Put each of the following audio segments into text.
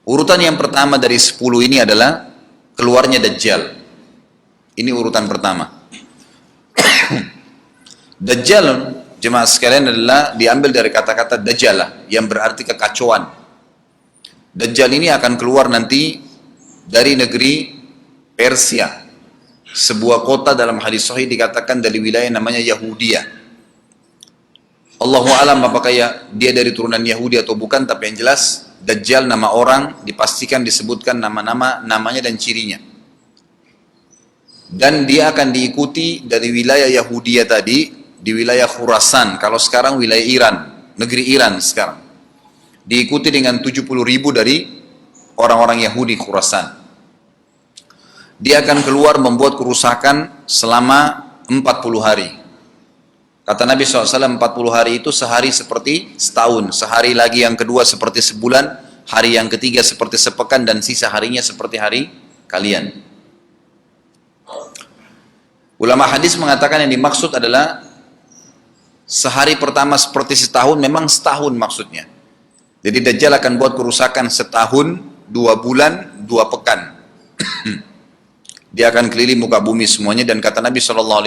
Urutan yang pertama dari 10 ini adalah keluarnya Dajjal. Ini urutan pertama. Dajjal, jemaah sekalian, adalah diambil dari kata-kata Dajjalah yang berarti kekacauan. Dajjal ini akan keluar nanti dari negeri Persia. Sebuah kota dalam hadis sahih dikatakan dari wilayah namanya Yahudiyah. Allahu alam apakah dia dari turunan Yahudi atau bukan, tapi yang jelas Dajjal nama orang, dipastikan disebutkan namanya dan cirinya. Dan dia akan diikuti dari wilayah Yahudiyah tadi, di wilayah Khurasan, kalau sekarang wilayah Iran, negeri Iran sekarang. Diikuti dengan 70.000 dari orang-orang Yahudi Khurasan. Dia akan keluar membuat kerusakan selama 40 hari. Kata Nabi SAW, 40 hari itu sehari seperti setahun, sehari lagi yang kedua seperti sebulan, hari yang ketiga seperti sepekan, dan sisa harinya seperti hari kalian. Ulama hadis mengatakan yang dimaksud adalah sehari pertama seperti setahun, memang setahun maksudnya. Jadi Dajjal akan buat kerusakan setahun, 2 bulan, 2 pekan. Dia akan keliling muka bumi semuanya, dan kata Nabi SAW,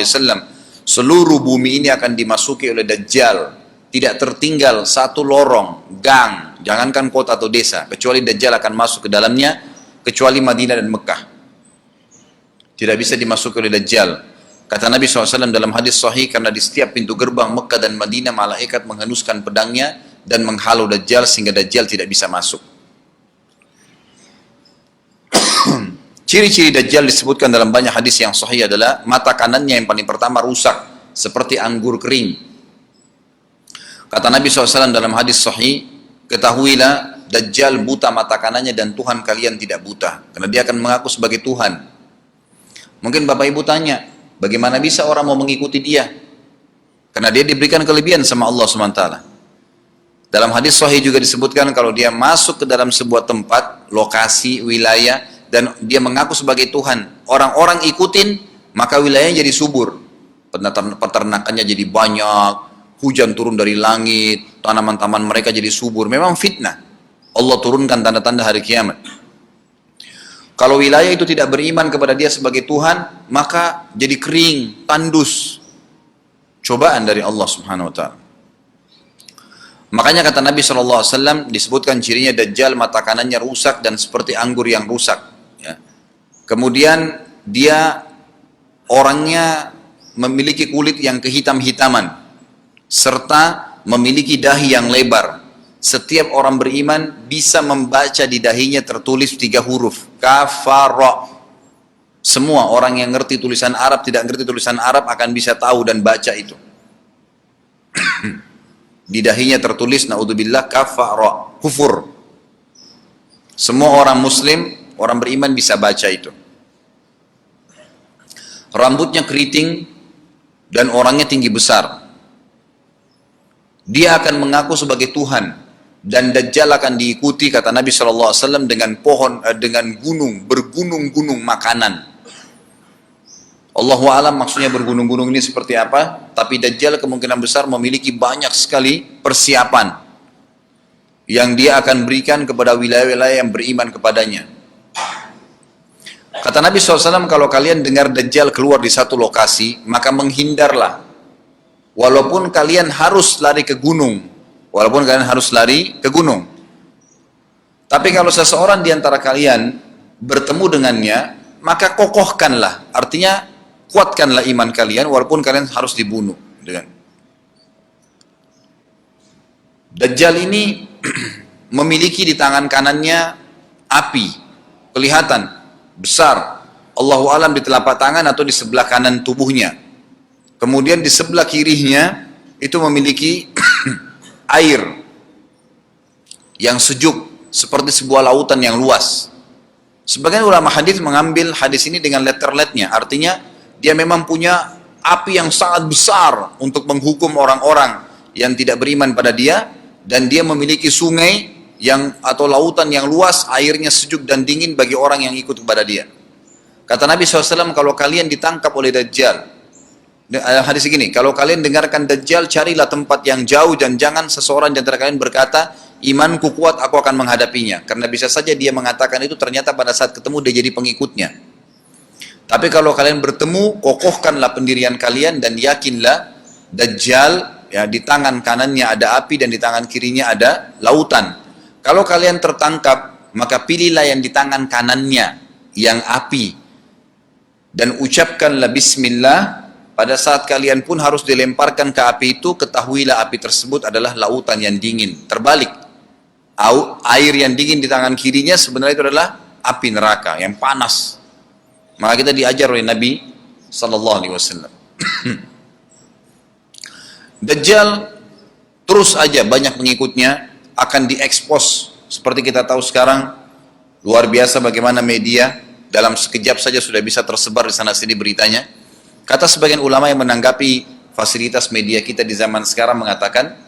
seluruh bumi ini akan dimasuki oleh Dajjal. Tidak tertinggal satu lorong, gang, jangankan kota atau desa, kecuali Dajjal akan masuk ke dalamnya, kecuali Madinah dan Mekah. Tidak bisa dimasuki oleh Dajjal. Kata Nabi SAW dalam hadis sahih, karena di setiap pintu gerbang Mekah dan Madinah, malaikat menghenuskan pedangnya dan menghalau Dajjal sehingga Dajjal tidak bisa masuk. Ciri-ciri Dajjal disebutkan dalam banyak hadis yang sahih adalah mata kanannya yang paling pertama rusak, seperti anggur kering. Kata Nabi SAW dalam hadis sahih, ketahuilah Dajjal buta mata kanannya dan Tuhan kalian tidak buta. Karena dia akan mengaku sebagai Tuhan. Mungkin Bapak Ibu tanya, bagaimana bisa orang mau mengikuti dia? Karena dia diberikan kelebihan sama Allah SWT. Dalam hadis sahih juga disebutkan kalau dia masuk ke dalam sebuah tempat, lokasi, wilayah, dan dia mengaku sebagai Tuhan, orang-orang ikutin, maka wilayahnya jadi subur, peternakannya jadi banyak, hujan turun dari langit, tanaman-tanaman mereka jadi subur. Memang fitnah, Allah turunkan tanda-tanda hari kiamat. Kalau wilayah itu tidak beriman kepada dia sebagai Tuhan, maka jadi kering, tandus, cobaan dari Allah Subhanahu Wa Taala. Makanya kata Nabi SAW disebutkan cirinya Dajjal mata kanannya rusak dan seperti anggur yang rusak. Ya. Kemudian dia orangnya memiliki kulit yang kehitam-hitaman serta memiliki dahi yang lebar. Setiap orang beriman bisa membaca di dahinya tertulis 3 huruf kafara. Semua orang yang ngerti tulisan Arab, tidak ngerti tulisan Arab akan bisa tahu dan baca itu. Di dahinya tertulis naudzubillah kafara, kufur. Semua orang muslim, orang beriman bisa baca itu. Rambutnya keriting dan orangnya tinggi besar. Dia akan mengaku sebagai Tuhan dan Dajjal akan diikuti kata Nabi SAW dengan pohon, dengan gunung, bergunung-gunung makanan. Allahu alam maksudnya bergunung-gunung ini seperti apa, tapi Dajjal kemungkinan besar memiliki banyak sekali persiapan yang dia akan berikan kepada wilayah-wilayah yang beriman kepadanya. Kata Nabi SAW, kalau kalian dengar Dajjal keluar di satu lokasi, maka menghindarlah. Walaupun kalian harus lari ke gunung, tapi kalau seseorang di antara kalian bertemu dengannya, maka kokohkanlah, artinya kuatkanlah iman kalian walaupun kalian harus dibunuh. Dajjal ini memiliki di tangan kanannya api, kelihatan besar. Allahu alam di telapak tangan atau di sebelah kanan tubuhnya. Kemudian di sebelah kirinya itu memiliki air yang sejuk seperti sebuah lautan yang luas. Sebagian ulama hadis mengambil hadis ini dengan letter-letternya, artinya dia memang punya api yang sangat besar untuk menghukum orang-orang yang tidak beriman pada dia, dan dia memiliki sungai atau lautan yang luas, airnya sejuk dan dingin bagi orang yang ikut kepada dia. Kata Nabi SAW, kalau kalian ditangkap oleh Dajjal, hadis segini, kalau kalian dengarkan Dajjal, carilah tempat yang jauh dan jangan seseorang di antara kalian berkata, imanku kuat, aku akan menghadapinya. Karena bisa saja dia mengatakan itu, ternyata pada saat ketemu dia jadi pengikutnya. Tapi kalau kalian bertemu, kokohkanlah pendirian kalian dan yakinlah Dajjal, ya, di tangan kanannya ada api dan di tangan kirinya ada lautan. Kalau kalian tertangkap, maka pilihlah yang di tangan kanannya, yang api. Dan ucapkanlah bismillah. Pada saat kalian pun harus dilemparkan ke api itu, ketahuilah api tersebut adalah lautan yang dingin. Terbalik, air yang dingin di tangan kirinya sebenarnya itu adalah api neraka yang panas. Maka kita diajar oleh Nabi SAW. Dajjal terus aja banyak pengikutnya, akan diekspos seperti kita tahu sekarang. Luar biasa bagaimana media dalam sekejap saja sudah bisa tersebar di sana sini beritanya. Kata sebagian ulama yang menanggapi fasilitas media kita di zaman sekarang mengatakan,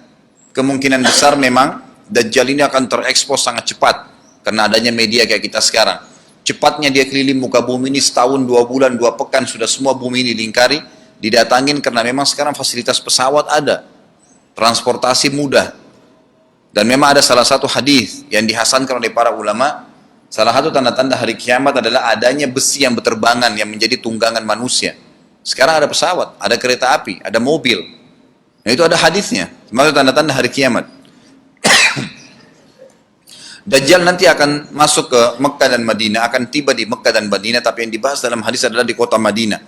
kemungkinan besar memang Dajjal ini akan terekspos sangat cepat karena adanya media kayak kita sekarang. Cepatnya dia keliling muka bumi ini setahun, 2 bulan, 2 pekan sudah semua bumi ini dilingkari, didatangin karena memang sekarang fasilitas pesawat ada, transportasi mudah. Dan memang ada salah satu hadis yang dihasankan oleh para ulama, salah satu tanda-tanda hari kiamat adalah adanya besi yang berterbangan yang menjadi tunggangan manusia. Sekarang ada pesawat, ada kereta api, ada mobil. Nah, itu ada hadisnya. Maksud tanda-tanda hari kiamat. Dajjal nanti akan masuk ke Mekah dan Madinah, akan tiba di Mekah dan Madinah, tapi yang dibahas dalam hadis adalah di kota Madinah.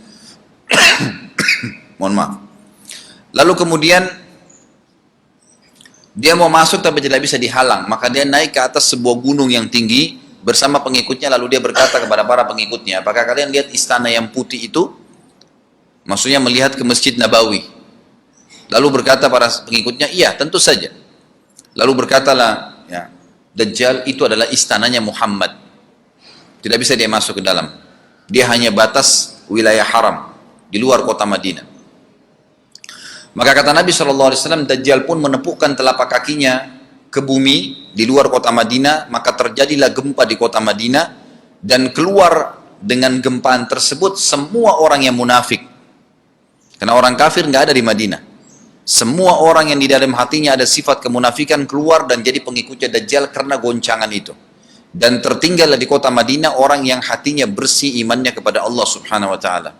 Mohon maaf. Lalu kemudian dia mau masuk tapi tidak bisa dihalang, maka dia naik ke atas sebuah gunung yang tinggi bersama pengikutnya, lalu dia berkata kepada para pengikutnya, apakah kalian lihat istana yang putih itu? Maksudnya melihat ke Masjid Nabawi. Lalu berkata para pengikutnya, iya tentu saja. Lalu berkatalah, ya, Dajjal itu adalah istananya Muhammad. Tidak bisa dia masuk ke dalam. Dia hanya batas wilayah haram di luar kota Madinah. Maka kata Nabi SAW, Dajjal pun menepukkan telapak kakinya ke bumi di luar kota Madinah, maka terjadilah gempa di kota Madinah, dan keluar dengan gempaan tersebut semua orang yang munafik. Karena orang kafir nggak ada di Madinah. Semua orang yang di dalam hatinya ada sifat kemunafikan keluar dan jadi pengikutnya Dajjal karena goncangan itu. Dan tertinggallah di kota Madinah orang yang hatinya bersih imannya kepada Allah Subhanahu Wa Taala.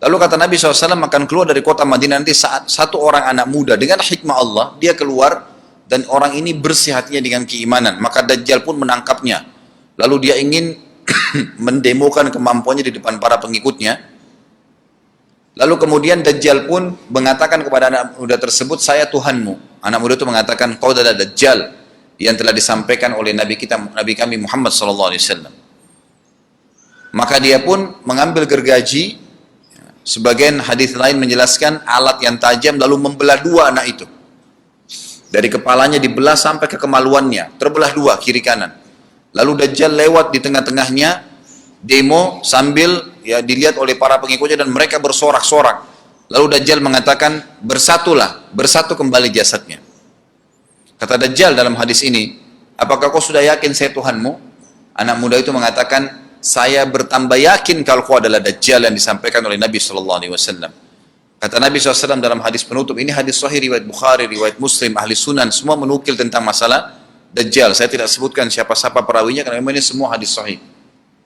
Lalu kata Nabi SAW, akan keluar dari kota Madinah nanti saat satu orang anak muda dengan hikmah Allah, dia keluar dan orang ini bersih hatinya dengan keimanan. Maka Dajjal pun menangkapnya. Lalu dia ingin mendemokan kemampuannya di depan para pengikutnya. Lalu kemudian Dajjal pun mengatakan kepada anak muda tersebut, saya Tuhanmu. Anak muda itu mengatakan, kau adalah Dajjal yang telah disampaikan oleh Nabi kami Muhammad SAW. Maka dia pun mengambil gergaji, sebagian hadis lain menjelaskan alat yang tajam, lalu membelah dua anak itu. Dari kepalanya dibelah sampai ke kemaluannya, terbelah dua kiri kanan. Lalu Dajjal lewat di tengah-tengahnya, demo sambil ya dilihat oleh para pengikutnya dan mereka bersorak-sorak. Lalu Dajjal mengatakan, bersatulah, bersatu kembali jasadnya. Kata Dajjal dalam hadis ini, apakah kau sudah yakin saya Tuhanmu? Anak muda itu mengatakan, saya bertambah yakin kalau kau adalah Dajjal yang disampaikan oleh Nabi SAW. Kata Nabi SAW dalam hadis penutup, ini hadis sahih riwayat Bukhari, riwayat Muslim, ahli sunan, semua menukil tentang masalah Dajjal. Saya tidak sebutkan siapa-siapa perawinya karena memang ini semua hadis sahih.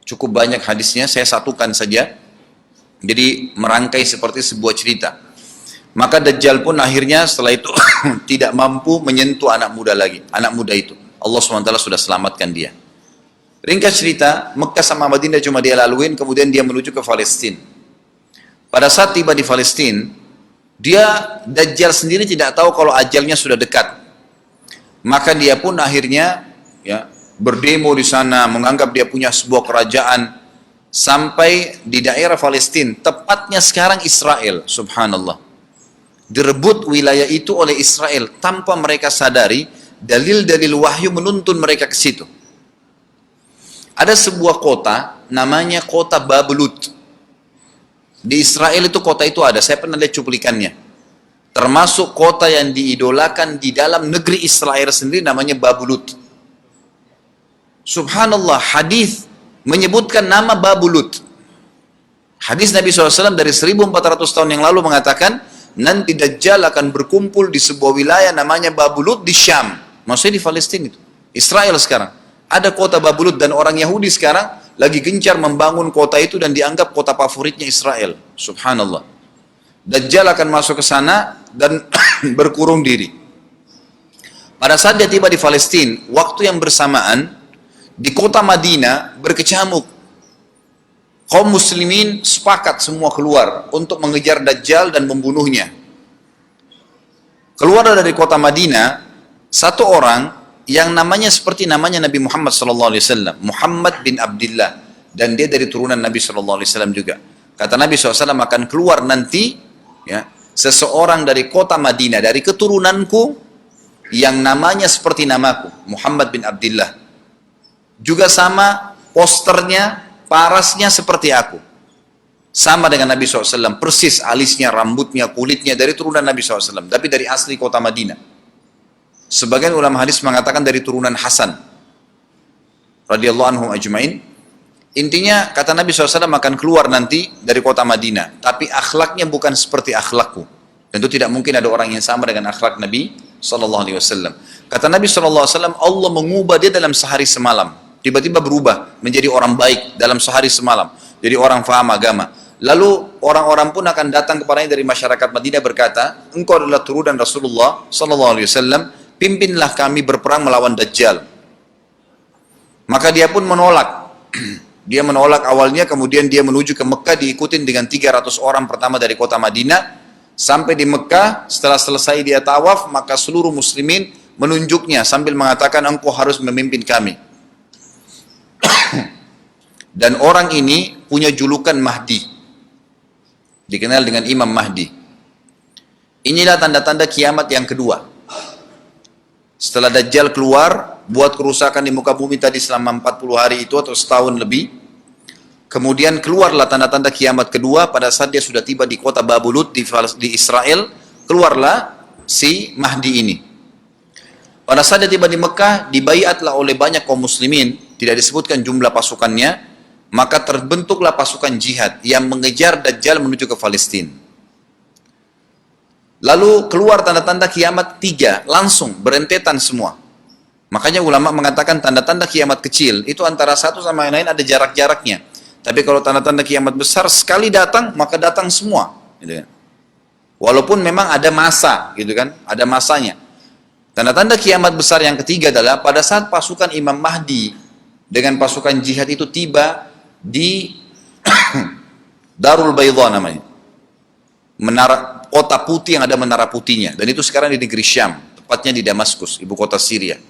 Cukup banyak hadisnya, saya satukan saja. Jadi merangkai seperti sebuah cerita. Maka Dajjal pun akhirnya setelah itu tidak mampu menyentuh anak muda lagi. Anak muda itu, Allah SWT sudah selamatkan dia. Ringkas cerita, Mekah sama Madinah cuma dia laluin, kemudian dia menuju ke Palestina. Pada saat tiba di Palestina, Dajjal sendiri tidak tahu kalau ajalnya sudah dekat. Maka dia pun akhirnya ya berdemo di sana, menganggap dia punya sebuah kerajaan sampai di daerah Palestina, tepatnya sekarang Israel, subhanallah. Direbut wilayah itu oleh Israel tanpa mereka sadari, dalil-dalil wahyu menuntun mereka ke situ. Ada sebuah kota namanya kota Babelut. Di Israel itu kota itu ada, saya pernah lihat cuplikannya. Termasuk kota yang diidolakan di dalam negeri Israel sendiri namanya Babelut. Subhanallah, hadis menyebutkan nama Babelut. Hadis Nabi SAW dari 1400 tahun yang lalu mengatakan, nanti Dajjal akan berkumpul di sebuah wilayah namanya Babelut di Syam. Maksudnya di Palestina itu. Israel sekarang. Ada kota Babulud dan orang Yahudi sekarang lagi gencar membangun kota itu dan dianggap kota favoritnya Israel. Subhanallah. Dajjal akan masuk ke sana dan berkurung diri. Pada saat dia tiba di Palestina, waktu yang bersamaan, di kota Madinah berkecamuk. Kaum muslimin sepakat semua keluar untuk mengejar Dajjal dan membunuhnya. Keluar dari kota Madinah, satu orang yang namanya seperti namanya Nabi Muhammad SAW, Muhammad bin Abdullah, dan dia dari turunan Nabi SAW juga. Kata Nabi SAW akan keluar nanti, ya, seseorang dari kota Madinah, dari keturunanku, yang namanya seperti namaku, Muhammad bin Abdullah. Juga sama posternya, parasnya seperti aku. Sama dengan Nabi SAW, persis alisnya, rambutnya, kulitnya, dari turunan Nabi SAW, tapi dari asli kota Madinah. Sebagian ulama hadis mengatakan dari turunan Hasan radhiyallahu anhum ajmain. Intinya kata Nabi SAW akan keluar nanti dari kota Madinah, tapi akhlaknya bukan seperti akhlakku. Tentu tidak mungkin ada orang yang sama dengan akhlak Nabi SAW. Kata Nabi SAW, Allah mengubah dia dalam sehari semalam. Tiba-tiba berubah menjadi orang baik dalam sehari semalam, jadi orang faham agama. Lalu orang-orang pun akan datang kepadanya dari masyarakat Madinah berkata, engkau adalah turunan Rasulullah SAW, pimpinlah kami berperang melawan Dajjal. Maka dia pun menolak. Dia menolak awalnya, kemudian dia menuju ke Mekah diikutin dengan 300 orang pertama dari kota Madinah. Sampai di Mekah, setelah selesai dia tawaf, maka seluruh muslimin menunjuknya sambil mengatakan, engkau harus memimpin kami. Dan orang ini punya julukan Mahdi, dikenal dengan Imam Mahdi. Inilah tanda-tanda kiamat yang kedua. Setelah Dajjal keluar, buat kerusakan di muka bumi tadi selama 40 hari itu atau setahun lebih. Kemudian keluarlah tanda-tanda kiamat kedua pada saat dia sudah tiba di kota Babulud di Israel. Keluarlah si Mahdi ini. Pada saat dia tiba di Mekah, dibaiatlah oleh banyak kaum muslimin, tidak disebutkan jumlah pasukannya, maka terbentuklah pasukan jihad yang mengejar Dajjal menuju ke Palestina. Lalu keluar tanda-tanda kiamat 3, langsung berentetan semua. Makanya ulama mengatakan tanda-tanda kiamat kecil itu antara satu sama yang lain ada jarak-jaraknya. Tapi kalau tanda-tanda kiamat besar sekali datang, maka datang semua. Gitu kan. Walaupun memang ada masa, gitu kan, ada masanya. Tanda-tanda kiamat besar yang ketiga adalah pada saat pasukan Imam Mahdi dengan pasukan jihad itu tiba di Darul Baydha namanya, menara kota putih yang ada menara putihnya, dan itu sekarang di negeri Syam, tepatnya di Damaskus, ibu kota Syria.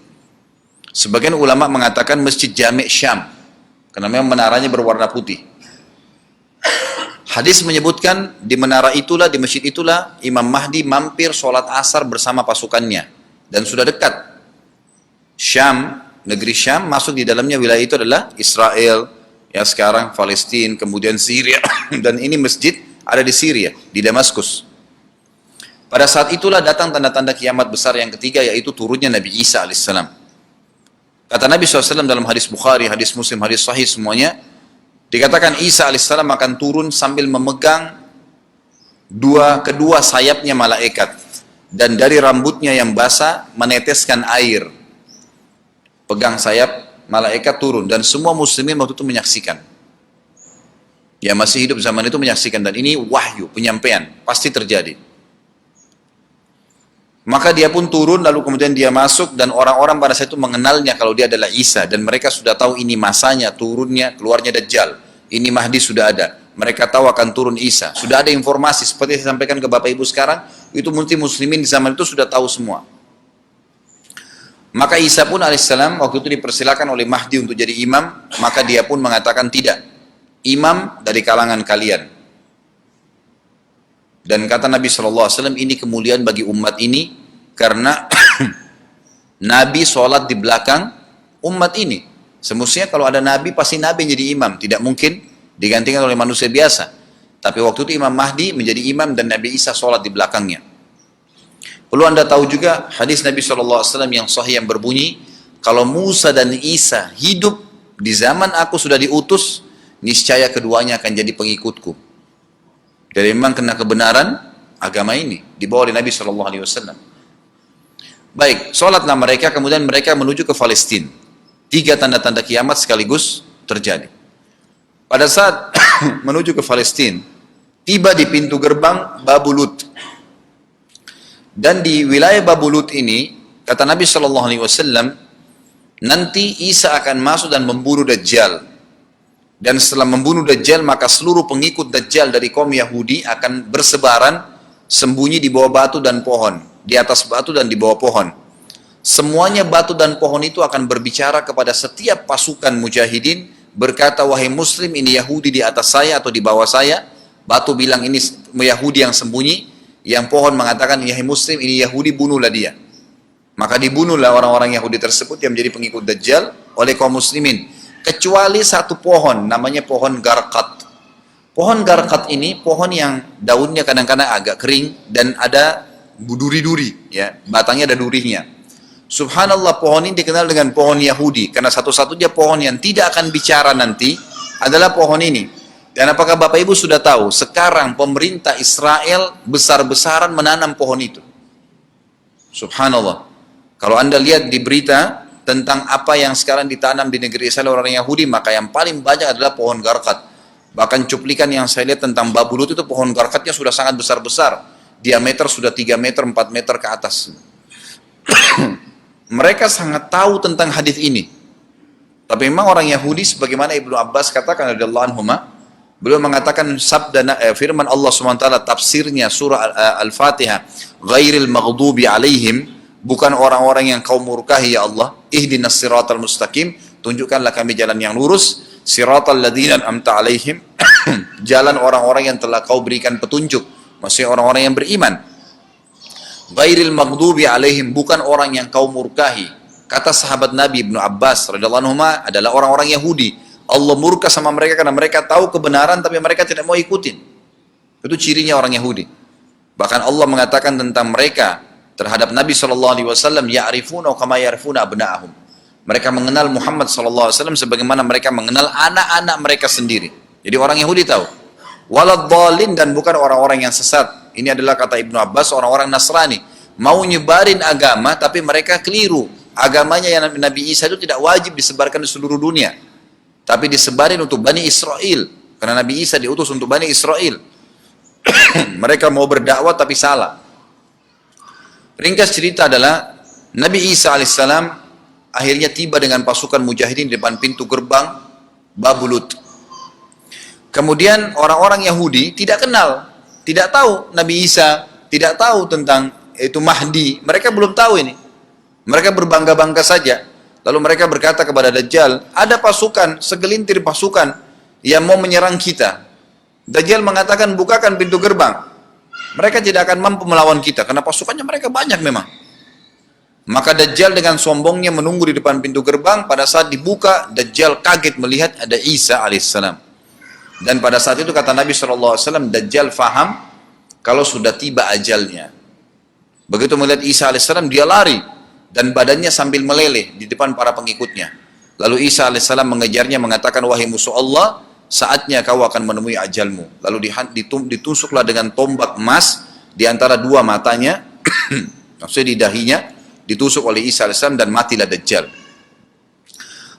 Sebagian ulama mengatakan Masjid Jami' Syam, karena memang menaranya berwarna putih. Hadis menyebutkan di menara itulah, di masjid itulah Imam Mahdi mampir sholat asar bersama pasukannya, dan sudah dekat. Syam, negeri Syam, masuk di dalamnya wilayah itu adalah Israel, ya sekarang Palestina, kemudian Syria, dan ini masjid ada di Syria, di Damaskus. Pada saat itulah datang tanda-tanda kiamat besar yang ketiga, yaitu turunnya Nabi Isa alaihissalam. Kata Nabi SAW dalam hadis Bukhari, hadis Muslim, hadis Sahih semuanya, dikatakan Isa alaihissalam akan turun sambil memegang kedua sayapnya malaikat, dan dari rambutnya yang basah meneteskan air. Pegang sayap malaikat turun, dan semua muslimin waktu itu menyaksikan. Ya masih hidup zaman itu menyaksikan, dan ini wahyu, penyampaian, pasti terjadi. Maka dia pun turun, lalu kemudian dia masuk, dan orang-orang pada saat itu mengenalnya kalau dia adalah Isa, dan mereka sudah tahu ini masanya, turunnya, keluarnya Dajjal. Ini Mahdi sudah ada. Mereka tahu akan turun Isa. Sudah ada informasi, seperti saya sampaikan ke Bapak Ibu sekarang, itu muslimin di zaman itu sudah tahu semua. Maka Isa pun alaihissalam waktu itu dipersilakan oleh Mahdi untuk jadi imam, maka dia pun mengatakan tidak. Imam dari kalangan kalian. Dan kata Nabi SAW, ini kemuliaan bagi umat ini, karena Nabi sholat di belakang umat ini. Semestinya kalau ada Nabi, pasti Nabi jadi imam. Tidak mungkin digantikan oleh manusia biasa. Tapi waktu itu Imam Mahdi menjadi imam dan Nabi Isa sholat di belakangnya. Perlu anda tahu juga hadis Nabi SAW yang sahih yang berbunyi, kalau Musa dan Isa hidup di zaman aku sudah diutus, niscaya keduanya akan jadi pengikutku. Jadi memang kena kebenaran agama ini dibawa oleh Nabi SAW. Baik, sholatlah mereka, kemudian mereka menuju ke Palestina. 3 tanda-tanda kiamat sekaligus terjadi. Pada saat menuju ke Palestina, tiba di pintu gerbang Babulut. Dan di wilayah Babulut ini, kata Nabi SAW, nanti Isa akan masuk dan membunuh Dajjal. Dan setelah membunuh Dajjal, maka seluruh pengikut Dajjal dari kaum Yahudi akan bersebaran, sembunyi di bawah batu dan pohon, di atas batu dan di bawah pohon. Semuanya batu dan pohon itu akan berbicara kepada setiap pasukan mujahidin, berkata, wahai muslim, ini Yahudi di atas saya atau di bawah saya. Batu bilang ini Yahudi yang sembunyi, yang pohon mengatakan, wahai muslim, ini Yahudi, bunuhlah dia. Maka dibunuhlah orang-orang Yahudi tersebut yang menjadi pengikut Dajjal oleh kaum muslimin. Kecuali satu pohon, namanya pohon Garqat. Pohon Garqat ini pohon yang daunnya kadang-kadang agak kering dan ada duri-duri, ya, batangnya ada durinya. Subhanallah, pohon ini dikenal dengan pohon Yahudi karena satu-satunya pohon yang tidak akan bicara nanti adalah pohon ini. Dan apakah Bapak Ibu sudah tahu sekarang pemerintah Israel besar-besaran menanam pohon itu? Subhanallah. Kalau Anda lihat di berita tentang apa yang sekarang ditanam di negeri Israel orang Yahudi, maka yang paling banyak adalah pohon Garqat. Bahkan cuplikan yang saya lihat tentang Babulut itu pohon Garqatnya sudah sangat besar-besar. Diameter sudah 3 meter, 4 meter ke atas. Mereka sangat tahu tentang hadis ini. Tapi memang orang Yahudi, sebagaimana Ibnu Abbas katakan radhiyallahu anhu, beliau mengatakan firman Allah SWT tafsirnya surah Al-Fatihah, ghairil maghdubi alaihim, bukan orang-orang yang kau murkahi ya Allah, ihdinas siratal mustaqim, tunjukkanlah kami jalan yang lurus, siratal ladzina an'amta alaihim, jalan orang-orang yang telah kau berikan petunjuk, maksudnya orang-orang yang beriman. Ghairil maghdubi alaihim, bukan orang yang kau murkahi. Kata sahabat Nabi Ibnu Abbas radhiyallahu anhu adalah orang-orang Yahudi. Allah murka sama mereka karena mereka tahu kebenaran tapi mereka tidak mau ikutin. Itu cirinya orang Yahudi. Bahkan Allah mengatakan tentang mereka terhadap Nabi SAW, ya'rifuna kama ya'rifuna abna'ahum. Mereka mengenal Muhammad SAW sebagaimana mereka mengenal anak-anak mereka sendiri. Jadi orang Yahudi tahu. Waladhdallin, dan bukan orang-orang yang sesat. Ini adalah kata Ibnu Abbas, orang-orang Nasrani. Mau nyebarin agama tapi mereka keliru. Agamanya yang Nabi Isa itu tidak wajib disebarkan di seluruh dunia. Tapi disebarin untuk Bani Israel. Karena Nabi Isa diutus untuk Bani Israel. Mereka mau berdakwah tapi salah. Ringkas cerita adalah Nabi Isa alaihissalam akhirnya tiba dengan pasukan mujahidin di depan pintu gerbang Babulut. Kemudian orang-orang Yahudi tidak kenal, tidak tahu Nabi Isa, tidak tahu tentang itu Mahdi. Mereka belum tahu ini. Mereka berbangga-bangga saja. Lalu mereka berkata kepada Dajjal, ada pasukan, segelintir pasukan yang mau menyerang kita. Dajjal mengatakan, bukakan pintu gerbang. Mereka tidak akan mampu melawan kita karena pasukannya mereka banyak memang. Maka Dajjal dengan sombongnya menunggu di depan pintu gerbang. Pada saat dibuka, Dajjal kaget melihat ada Isa alaihissalam. Dan pada saat itu kata Nabi SAW, Dajjal faham kalau sudah tiba ajalnya. Begitu melihat Isa alaihissalam, dia lari dan badannya sambil meleleh di depan para pengikutnya. Lalu Isa alaihissalam mengejarnya mengatakan, wahai musuh Allah, saatnya kau akan menemui ajalmu. Lalu ditusuklah dengan tombak emas di antara dua matanya, maksudnya di dahinya, ditusuk oleh Isa AS dan matilah Dajjal.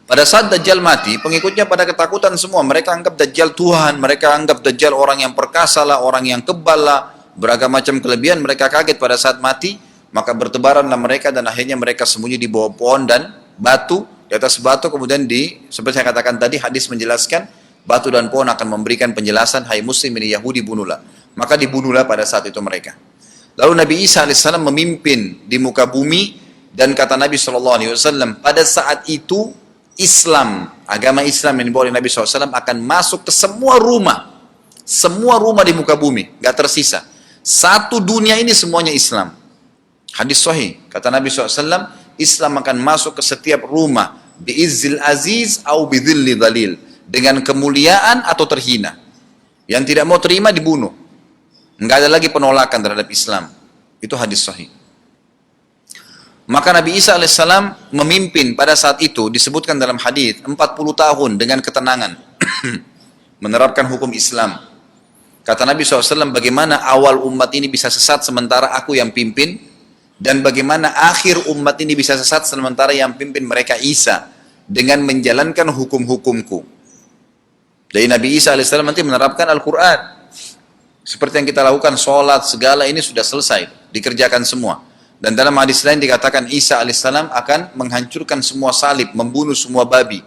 Pada saat Dajjal mati, pengikutnya pada ketakutan semua. Mereka anggap Dajjal Tuhan, mereka anggap Dajjal orang yang perkasa lah, orang yang kebal lah, beragam macam kelebihan. Mereka kaget pada saat mati, maka bertebaranlah mereka dan akhirnya mereka sembunyi di bawah pohon dan batu, di atas batu. Kemudian seperti saya katakan tadi, hadis menjelaskan, batu dan pohon akan memberikan penjelasan, hai muslim ini Yahudi, bunuhlah. Maka dibunuhlah pada saat itu mereka. Lalu Nabi Isa AS memimpin di muka bumi, dan kata Nabi SAW, pada saat itu Islam, agama Islam yang dibawa oleh Nabi SAW akan masuk ke semua rumah di muka bumi, gak tersisa. Satu dunia ini semuanya Islam. Hadis sahih, kata Nabi SAW, Islam akan masuk ke setiap rumah, bi'izzil aziz au bidzilli dhalil, dengan kemuliaan atau terhina. Yang tidak mau terima dibunuh. Enggak ada lagi penolakan terhadap Islam. Itu hadis sahih. Maka Nabi Isa alaihissalam memimpin pada saat itu, disebutkan dalam hadis 40 tahun dengan ketenangan menerapkan hukum Islam. Kata Nabi SAW, bagaimana awal umat ini bisa sesat sementara aku yang pimpin? Dan bagaimana akhir umat ini bisa sesat sementara yang pimpin mereka Isa dengan menjalankan hukum-hukumku. Jadi Nabi Isa alaihissalam nanti menerapkan Al-Quran. Seperti yang kita lakukan, sholat, segala ini sudah selesai, dikerjakan semua. Dan dalam hadis lain dikatakan Isa alaihissalam akan menghancurkan semua salib, membunuh semua babi.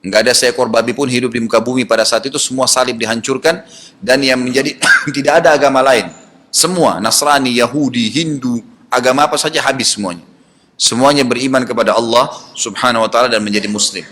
Enggak ada seekor babi pun hidup di muka bumi pada saat itu, semua salib dihancurkan. Dan yang menjadi, tidak ada agama lain. Semua, Nasrani, Yahudi, Hindu, agama apa saja habis semuanya. Semuanya beriman kepada Allah subhanahu wa ta'ala dan menjadi muslim.